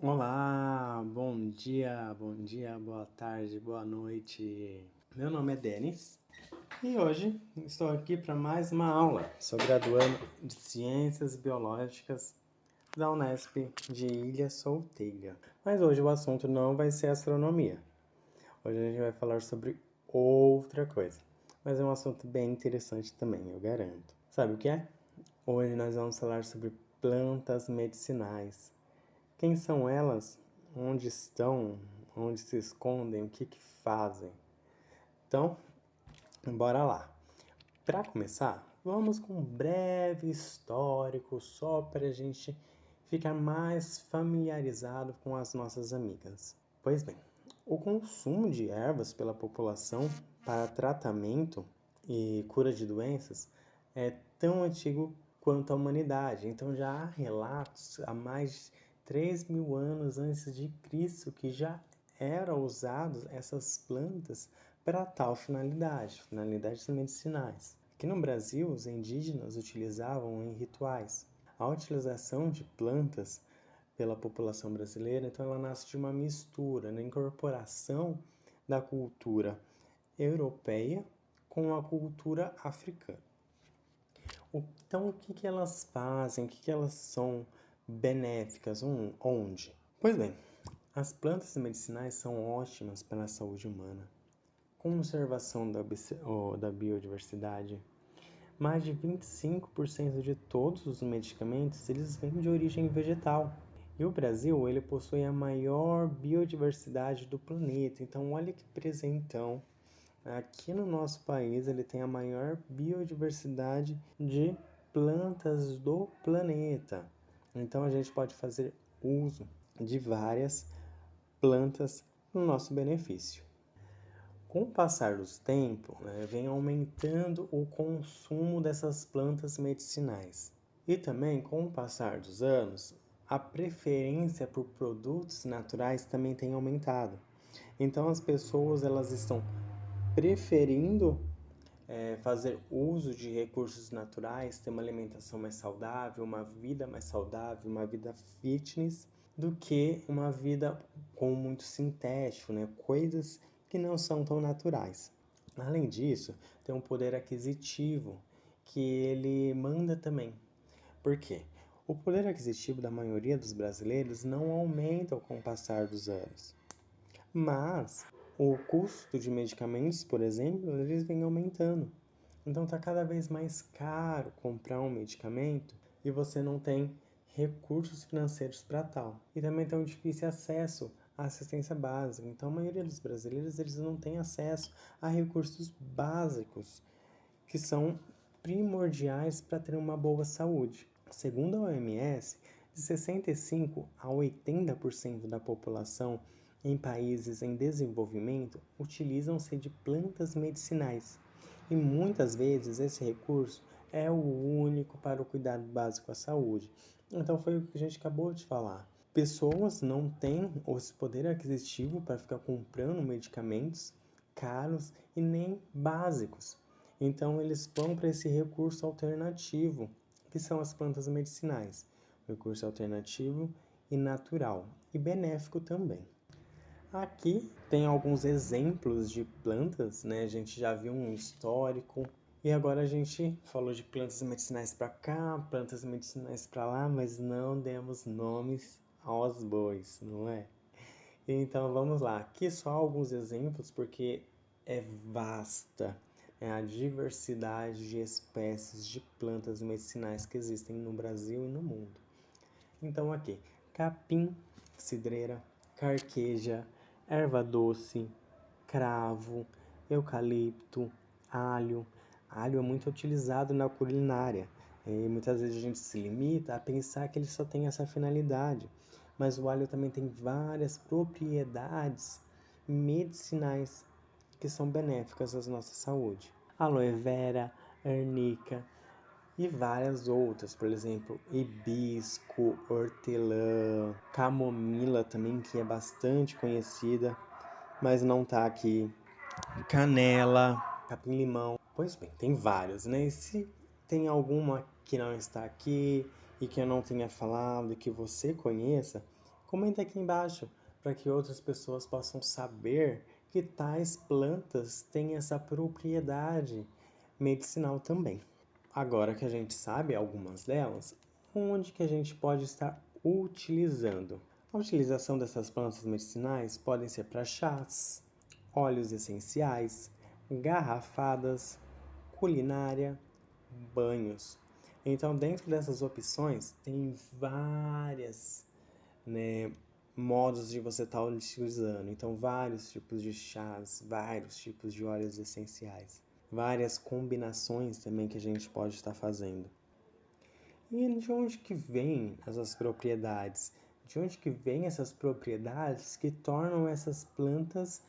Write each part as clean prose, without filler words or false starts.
Olá, bom dia, boa tarde, boa noite. Meu nome é Denis e hoje estou aqui para mais uma aula. Sou graduando de Ciências Biológicas da Unesp de Ilha Solteira. Mas hoje o assunto não vai ser astronomia. Hoje a gente vai falar sobre outra coisa. Mas é um assunto bem interessante também, eu garanto. Sabe o que é? Hoje nós vamos falar sobre plantas medicinais. Quem são elas? Onde estão? Onde se escondem? O que fazem? Então, bora lá. Para começar, vamos com um breve histórico só para a gente ficar mais familiarizado com as nossas amigas. Pois bem, o consumo de ervas pela população para tratamento e cura de doenças é tão antigo quanto a humanidade. Então já há relatos há mais de 3.000 anos antes de Cristo que já eram usadas essas plantas para tal finalidade, finalidades medicinais. Aqui no Brasil, os indígenas utilizavam em rituais. A utilização de plantas pela população brasileira, então ela nasce de uma mistura, na incorporação da cultura europeia com a cultura africana. Então, o que elas fazem? O que elas são benéficas? Onde? Pois bem, as plantas medicinais são ótimas para a saúde humana. Conservação da biodiversidade. Mais de 25% de todos os medicamentos eles vêm de origem vegetal. E o Brasil ele possui a maior biodiversidade do planeta. Então, olha que presentão. Aqui no nosso país ele tem a maior biodiversidade de plantas do planeta. Então a gente pode fazer uso de várias plantas no nosso benefício. Com o passar dos tempos, vem aumentando o consumo dessas plantas medicinais. E também, com o passar dos anos, a preferência por produtos naturais também tem aumentado. Então as pessoas elas estão preferindo fazer uso de recursos naturais, ter uma alimentação mais saudável, uma vida mais saudável, uma vida fitness, do que uma vida com muito sintético, coisas que não são tão naturais. Além disso, tem um poder aquisitivo que ele manda também. Por quê? O poder aquisitivo da maioria dos brasileiros não aumenta com o passar dos anos. Mas o custo de medicamentos, por exemplo, eles vem aumentando. Então está cada vez mais caro comprar um medicamento e você não tem recursos financeiros para tal. E também tem um difícil acesso à assistência básica. Então a maioria dos brasileiros eles não tem acesso a recursos básicos que são primordiais para ter uma boa saúde. Segundo a OMS, de 65 a 80% da população em países em desenvolvimento utilizam-se de plantas medicinais. E muitas vezes esse recurso é o único para o cuidado básico à saúde. Então foi o que a gente acabou de falar. Pessoas não têm esse poder aquisitivo para ficar comprando medicamentos caros e nem básicos. Então eles vão para esse recurso alternativo, que são as plantas medicinais. Recurso alternativo e natural, e benéfico também. Aqui tem alguns exemplos de plantas, A gente já viu um histórico. E agora a gente falou de plantas medicinais para cá, plantas medicinais para lá, mas não demos nomes aos bois, não é? Então vamos lá. Aqui só alguns exemplos porque é vasta a diversidade de espécies de plantas medicinais que existem no Brasil e no mundo. Então aqui, capim, cidreira, carqueja, erva doce, cravo, eucalipto, alho. Alho é muito utilizado na culinária e muitas vezes a gente se limita a pensar que ele só tem essa finalidade. Mas o alho também tem várias propriedades medicinais que são benéficas à nossa saúde. Aloe vera, arnica e várias outras, por exemplo, hibisco, hortelã, camomila também, que é bastante conhecida, mas não está aqui. Canela, capim-limão. Pois bem, tem vários, E se tem alguma que não está aqui e que eu não tenha falado e que você conheça? Comenta aqui embaixo para que outras pessoas possam saber que tais plantas têm essa propriedade medicinal também. Agora que a gente sabe algumas delas, onde que a gente pode estar utilizando? A utilização dessas plantas medicinais podem ser para chás, óleos essenciais, garrafadas, culinária, banhos. Então, dentro dessas opções, tem várias, né, modos de você estar utilizando. Então, vários tipos de chás, vários tipos de óleos essenciais, várias combinações também que a gente pode estar fazendo. E de onde que vêm essas propriedades? De onde que vêm essas propriedades que tornam essas plantas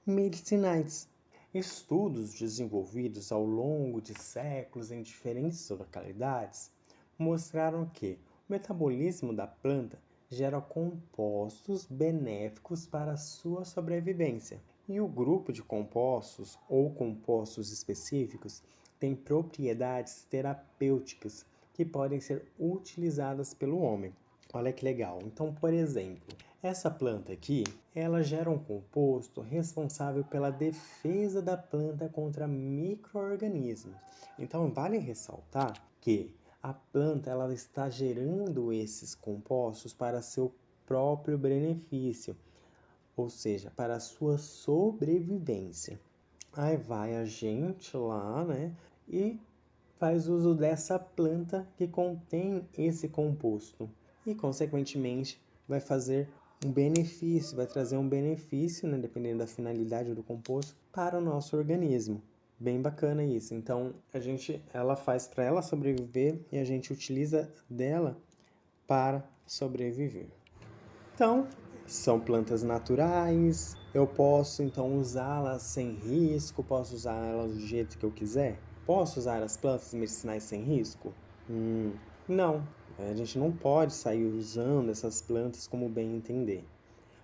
medicinais? Estudos desenvolvidos ao longo de séculos em diferentes localidades mostraram que o metabolismo da planta gera compostos benéficos para a sua sobrevivência. E o grupo de compostos ou compostos específicos tem propriedades terapêuticas que podem ser utilizadas pelo homem. Olha que legal. Então, por exemplo, essa planta aqui, ela gera um composto responsável pela defesa da planta contra micro-organismos. Então, vale ressaltar que a planta ela está gerando esses compostos para seu próprio benefício, ou seja, para a sua sobrevivência. Aí vai a gente lá, né, e faz uso dessa planta que contém esse composto e, consequentemente, vai fazer um benefício, vai trazer um benefício, né, dependendo da finalidade do composto, para o nosso organismo. Bem bacana isso. Então, ela faz para ela sobreviver e a gente utiliza dela para sobreviver. Então, são plantas naturais, eu posso então usá-las sem risco, posso usá-las do jeito que eu quiser? Posso usar as plantas medicinais sem risco? Não, a gente não pode sair usando essas plantas como bem entender.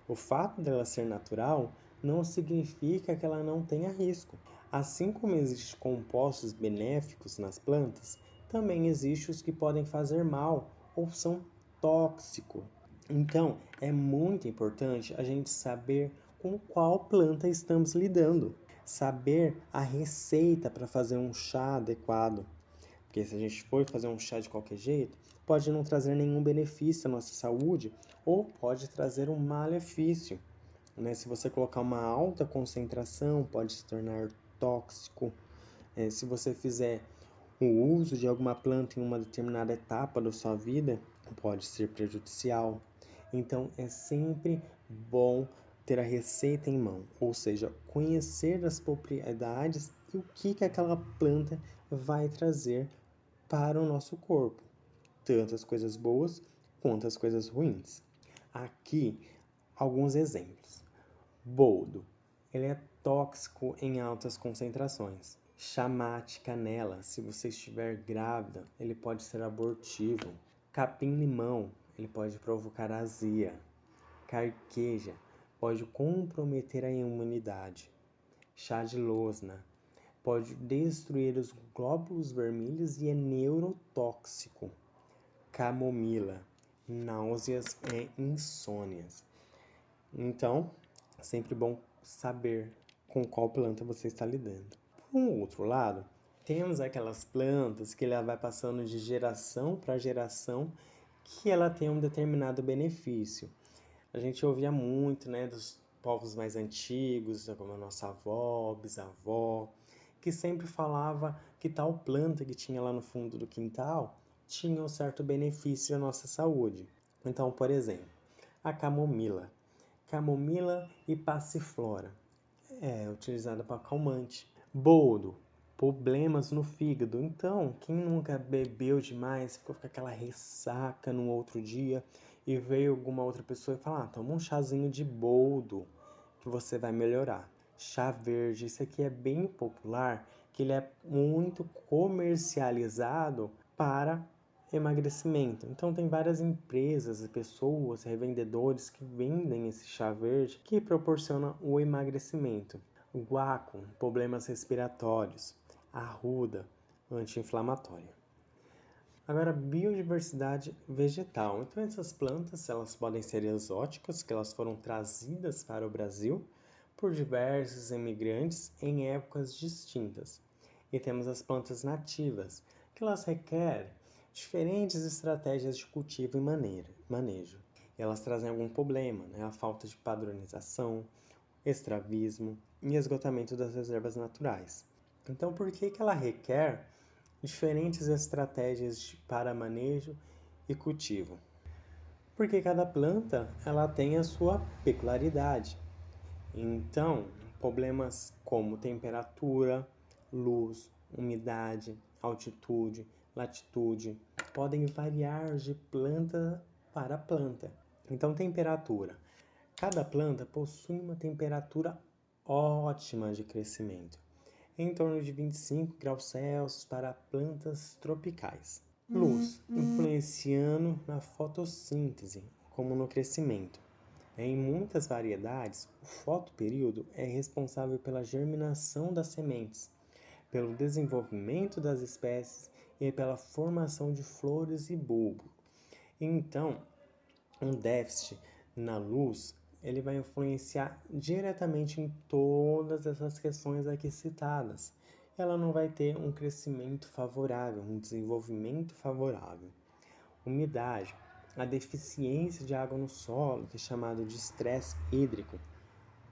O fato dela ser natural não significa que ela não tenha risco. Assim como existem compostos benéficos nas plantas, também existem os que podem fazer mal ou são tóxicos. Então, é muito importante a gente saber com qual planta estamos lidando, saber a receita para fazer um chá adequado. Porque se a gente for fazer um chá de qualquer jeito, pode não trazer nenhum benefício à nossa saúde ou pode trazer um malefício. Né? Se você colocar uma alta concentração, pode se tornar tóxico. Se você fizer o uso de alguma planta em uma determinada etapa da sua vida, pode ser prejudicial. Então, é sempre bom ter a receita em mão, ou seja, conhecer as propriedades e o que aquela planta vai trazer para o nosso corpo, tanto as coisas boas quanto as coisas ruins. Aqui, alguns exemplos. Boldo, ele é tóxico em altas concentrações. Chamate canela, se você estiver grávida, ele pode ser abortivo. Capim-limão, ele pode provocar azia. Carqueja, pode comprometer a imunidade. Chá de losna, pode destruir os glóbulos vermelhos e é neurotóxico. Camomila, náuseas e insônias. Então, é sempre bom saber com qual planta você está lidando. Por um outro lado, temos aquelas plantas que ela vai passando de geração para geração que ela tem um determinado benefício. A gente ouvia muito, né, dos povos mais antigos, como a nossa avó, bisavó, que sempre falava que tal planta que tinha lá no fundo do quintal tinha um certo benefício à nossa saúde. Então, por exemplo, a camomila. Camomila e passiflora é utilizada para calmante. Boldo, problemas no fígado. Então, quem nunca bebeu demais, ficou com aquela ressaca no outro dia e veio alguma outra pessoa e falar: toma um chazinho de boldo que você vai melhorar. Chá verde, isso aqui é bem popular, que ele é muito comercializado para emagrecimento. Então tem várias empresas, pessoas, revendedores que vendem esse chá verde que proporciona o emagrecimento. Guaco, problemas respiratórios. Arruda, anti-inflamatória. Agora, biodiversidade vegetal. Então, essas plantas, elas podem ser exóticas, que elas foram trazidas para o Brasil por diversos imigrantes em épocas distintas. E temos as plantas nativas, que elas requerem diferentes estratégias de cultivo e manejo. E elas trazem algum problema, né? A falta de padronização, extravismo e esgotamento das reservas naturais. Então, por que ela requer diferentes estratégias para manejo e cultivo? Porque cada planta ela tem a sua peculiaridade. Então, problemas como temperatura, luz, umidade, altitude, latitude podem variar de planta para planta. Então, temperatura. Cada planta possui uma temperatura ótima de crescimento, em torno de 25 graus Celsius para plantas tropicais. Luz, influenciando na fotossíntese, como no crescimento. Em muitas variedades, o fotoperíodo é responsável pela germinação das sementes, pelo desenvolvimento das espécies e pela formação de flores e bulbo. Então, um déficit na luz, ele vai influenciar diretamente em todas essas questões aqui citadas. Ela não vai ter um crescimento favorável, um desenvolvimento favorável. Umidade. A deficiência de água no solo, que é chamado de estresse hídrico,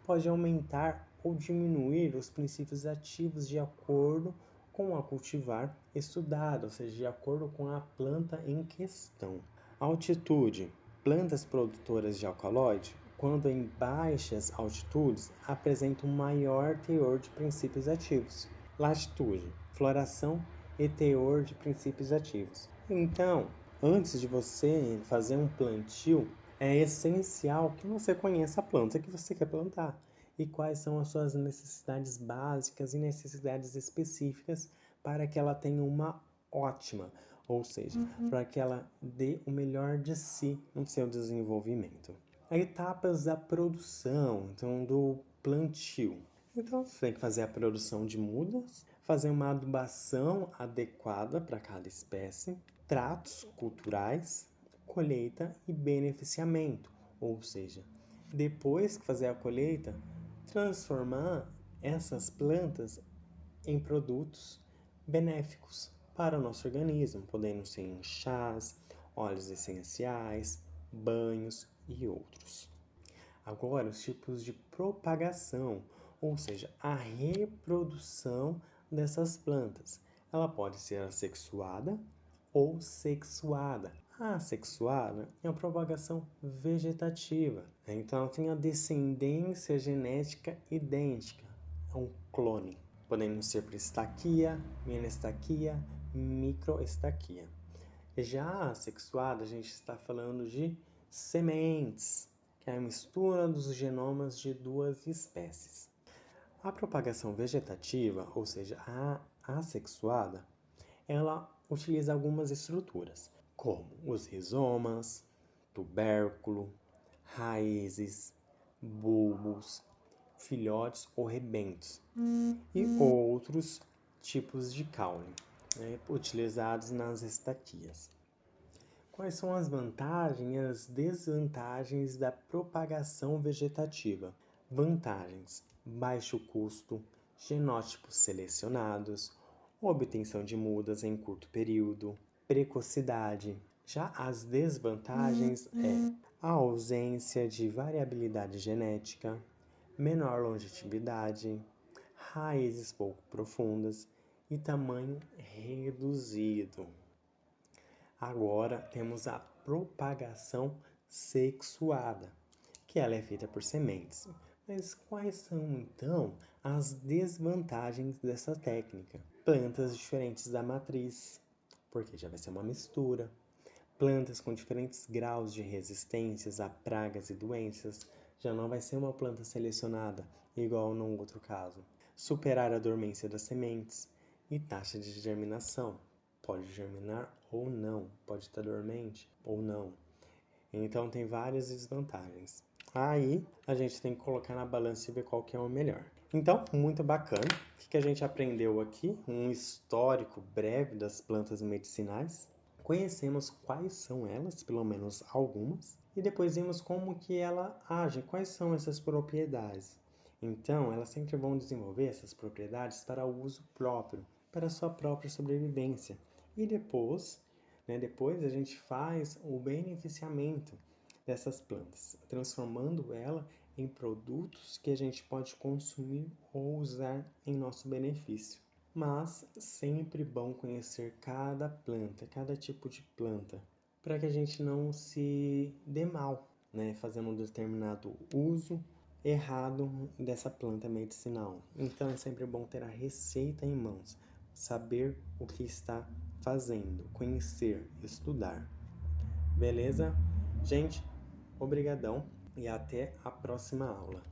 pode aumentar ou diminuir os princípios ativos de acordo com a cultivar estudado, ou seja, de acordo com a planta em questão. Altitude. Plantas produtoras de alcaloide, quando em baixas altitudes, apresentam um maior teor de princípios ativos. Latitude. Floração e teor de princípios ativos. Então, antes de você fazer um plantio, é essencial que você conheça a planta que você quer plantar e quais são as suas necessidades básicas e necessidades específicas para que ela tenha uma ótima, ou seja, para que ela dê o melhor de si no seu desenvolvimento. Etapas da produção, então do plantio. Então você tem que fazer a produção de mudas, fazer uma adubação adequada para cada espécie, tratos culturais, colheita e beneficiamento, ou seja, depois que fazer a colheita, transformar essas plantas em produtos benéficos para o nosso organismo, podendo ser em chás, óleos essenciais, banhos e outros. Agora, os tipos de propagação, ou seja, a reprodução dessas plantas. Ela pode ser assexuada ou sexuada. A assexuada é a propagação vegetativa, então ela tem a descendência genética idêntica, é um clone, podendo ser por estaquia, menestaquia, microestaquia. Já a assexuada, a gente está falando de sementes, que é a mistura dos genomas de duas espécies. A propagação vegetativa, ou seja, a assexuada, ela utiliza algumas estruturas, como os rizomas, tubérculo, raízes, bulbos, filhotes ou rebentos e outros tipos de caule, né, utilizados nas estaquias. Quais são as vantagens e as desvantagens da propagação vegetativa? Vantagens: baixo custo, genótipos selecionados, obtenção de mudas em curto período, precocidade. Já as desvantagens é a ausência de variabilidade genética, menor longevidade, raízes pouco profundas e tamanho reduzido. Agora temos a propagação sexuada, que ela é feita por sementes. Mas quais são então as desvantagens dessa técnica? Plantas diferentes da matriz, porque já vai ser uma mistura. Plantas com diferentes graus de resistências a pragas e doenças, já não vai ser uma planta selecionada, igual no outro caso. Superar a dormência das sementes e taxa de germinação. Pode germinar ou não, pode estar dormente ou não. Então tem várias desvantagens. Aí a gente tem que colocar na balança e ver qual que é o melhor. Então, muito bacana. O que a gente aprendeu aqui? Um histórico breve das plantas medicinais, Conhecemos quais são elas, pelo menos algumas, e depois vimos como que ela age, quais são essas propriedades. Então, elas sempre vão desenvolver essas propriedades para o uso próprio, para a sua própria sobrevivência. E depois a gente faz o beneficiamento dessas plantas, transformando ela em produtos que a gente pode consumir ou usar em nosso benefício. Mas sempre bom conhecer cada planta, cada tipo de planta, para que a gente não se dê mal, fazendo um determinado uso errado dessa planta medicinal. Então é sempre bom ter a receita em mãos, saber o que está fazendo, conhecer, estudar. Beleza? Gente, obrigadão e até a próxima aula.